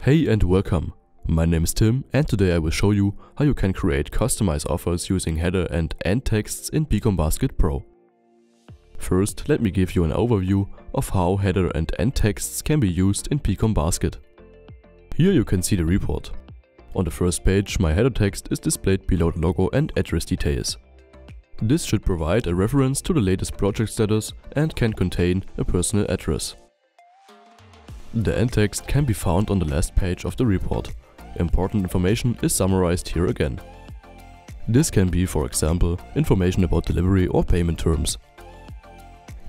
Hey and welcome! My name is Tim and today I will show you how you can create customized offers using header and end texts in pCon.basket Pro. First, let me give you an overview of how header and end texts can be used in pCon.basket. Here you can see the report. On the first page, my header text is displayed below the logo and address details. This should provide a reference to the latest project status and can contain a personal address. The end text can be found on the last page of the report. Important information is summarized here again. This can be, for example, information about delivery or payment terms.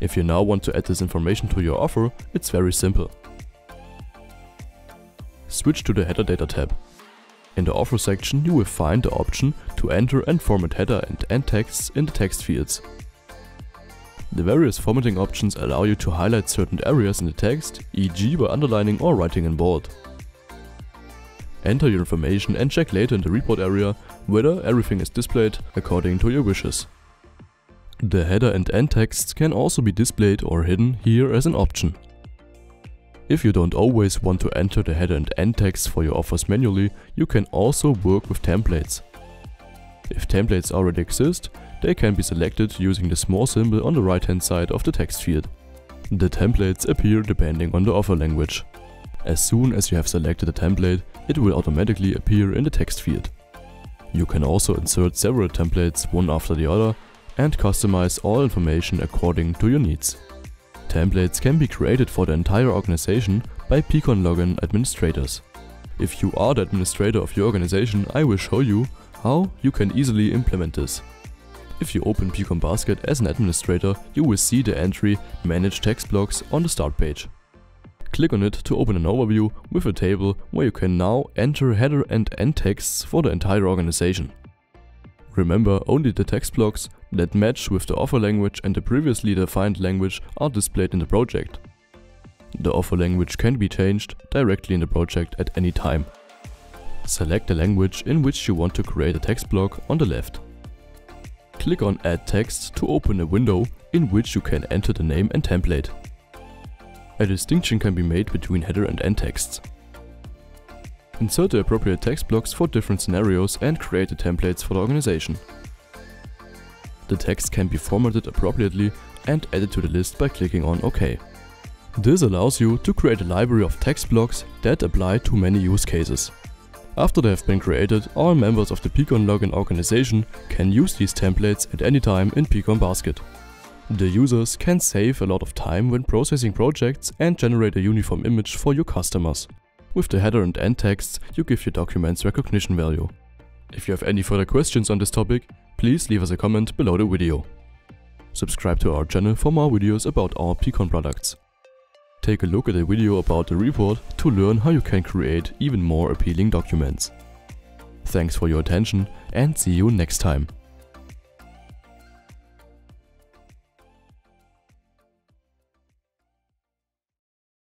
If you now want to add this information to your offer, it's very simple. Switch to the Header Data tab. In the offer section you will find the option to enter and format header and end texts in the text fields. The various formatting options allow you to highlight certain areas in the text, e.g. by underlining or writing in bold. Enter your information and check later in the report area whether everything is displayed according to your wishes. The header and end texts can also be displayed or hidden here as an option. If you don't always want to enter the header and end text for your offers manually, you can also work with templates. If templates already exist, they can be selected using the small symbol on the right hand side of the text field. The templates appear depending on the offer language. As soon as you have selected a template, it will automatically appear in the text field. You can also insert several templates one after the other and customize all information according to your needs. Templates can be created for the entire organization by pCon login administrators. If you are the administrator of your organization, I will show you how you can easily implement this. If you open pCon.basket as an administrator, you will see the entry Manage Text Blocks on the start page. Click on it to open an overview with a table where you can now enter header and end texts for the entire organization. Remember, only the text blocks that match with the offer language and the previously defined language are displayed in the project. The offer language can be changed directly in the project at any time. Select the language in which you want to create a text block on the left. Click on Add Text to open a window in which you can enter the name and template. A distinction can be made between header and end texts. Insert the appropriate text blocks for different scenarios and create the templates for the organization. The text can be formatted appropriately and added to the list by clicking on OK. This allows you to create a library of text blocks that apply to many use cases. After they have been created, all members of the pCon login organization can use these templates at any time in pCon.basket. The users can save a lot of time when processing projects and generate a uniform image for your customers. With the header and end texts, you give your documents recognition value. If you have any further questions on this topic, please leave us a comment below the video. Subscribe to our channel for more videos about our pCon products. Take a look at a video about the report to learn how you can create even more appealing documents. Thanks for your attention and see you next time.